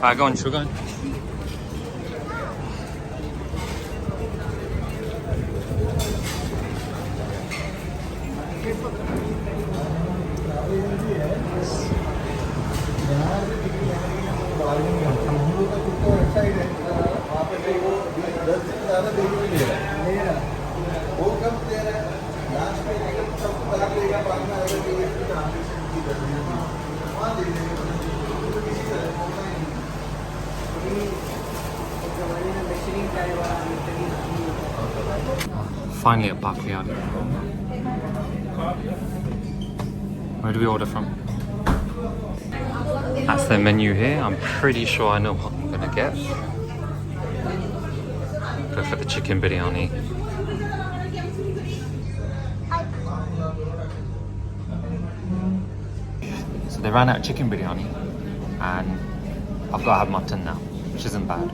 Alright, go on, should we go on? Finally at Pak Liyari. Where do we order from? That's their menu here. I'm pretty sure I know what I'm gonna get. Go for the chicken biryani. So they ran out of chicken biryani and I've got to have mutton now, which isn't bad.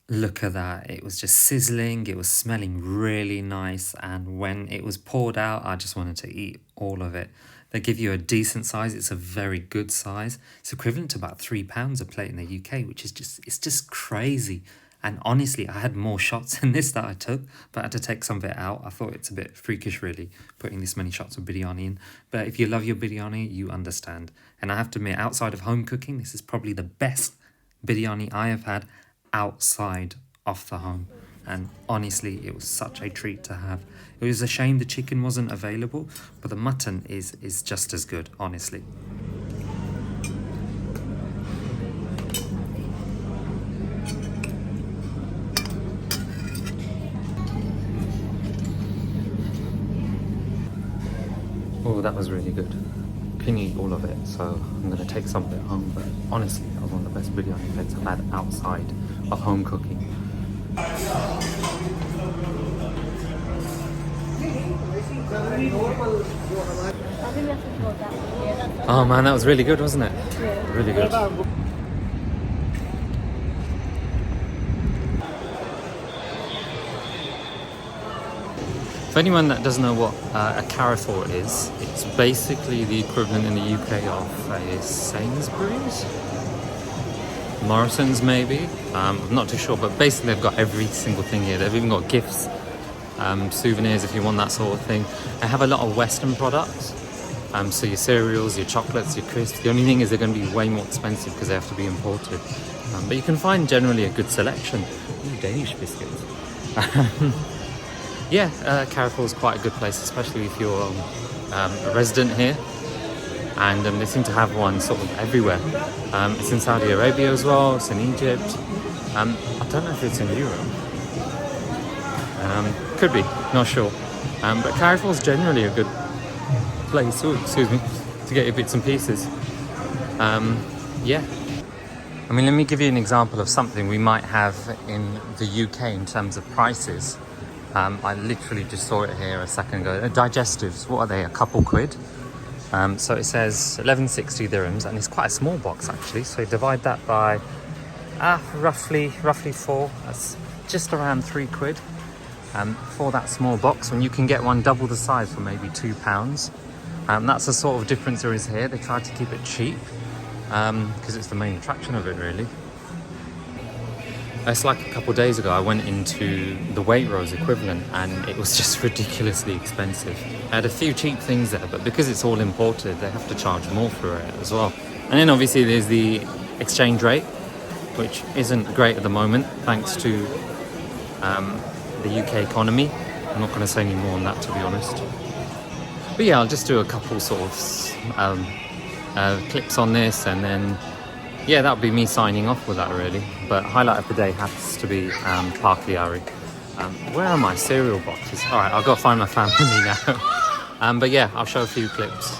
Look at that, it was just sizzling, it was smelling really nice, and when it was poured out, I just wanted to eat all of it. They give you a decent size, it's a very good size. It's equivalent to about £3 a plate in the UK, which is just crazy. And honestly, I had more shots than this that I took, but I had to take some of it out. I thought it's a bit freakish really, putting this many shots of biryani in. But if you love your biryani, you understand. And I have to admit, outside of home cooking, this is probably the best biryani I have had outside of the home, and honestly it was such a treat to have. It was a shame the chicken wasn't available, but the mutton is just as good, honestly. Oh, that was really good. Couldn't eat all of it, so I'm going to take some of it home, but honestly, that was one of the best biryani plates I've had outside of home cooking. Oh man, that was really good, wasn't it? Yeah. Really good. For anyone that doesn't know what a Carrefour is, it's basically the equivalent in the UK of a Sainsbury's? Morrison's maybe? I'm not too sure, but basically they've got every single thing here. They've even got gifts, souvenirs if you want that sort of thing. They have a lot of Western products, so your cereals, your chocolates, your crisps. The only thing is they're going to be way more expensive because they have to be imported. But you can find generally a good selection. Ooh, Danish biscuits. Yeah, Carrefour is quite a good place, especially if you're a resident here. And they seem to have one sort of everywhere. It's in Saudi Arabia as well, it's in Egypt. I don't know if it's in Europe. Could be, not sure. But Carrefour is generally a good place, excuse me, to get your bits and pieces. Yeah. I mean, let me give you an example of something we might have in the UK in terms of prices. I literally just saw it here a second ago. Digestives, what are they? A couple quid. So it says 1160 dirhams, and it's quite a small box actually. So divide that by roughly 4. That's just around 3 quid for that small box. When you can get one double the size for maybe £2. That's the sort of difference there is here. They try to keep it cheap because it's the main attraction of it really. It's like a couple of days ago I went into the Waitrose equivalent and it was just ridiculously expensive. I had a few cheap things there, but because it's all imported they have to charge more for it as well. And then obviously there's the exchange rate, which isn't great at the moment thanks to the UK economy. I'm not going to say any more on that, to be honest. But yeah, I'll just do a couple sort of clips on this, and then yeah, that'll be me signing off with that really. But highlight of the day has to be Pak Liyari. Where are my cereal boxes? All right, I'll go find my family now. But yeah, I'll show a few clips.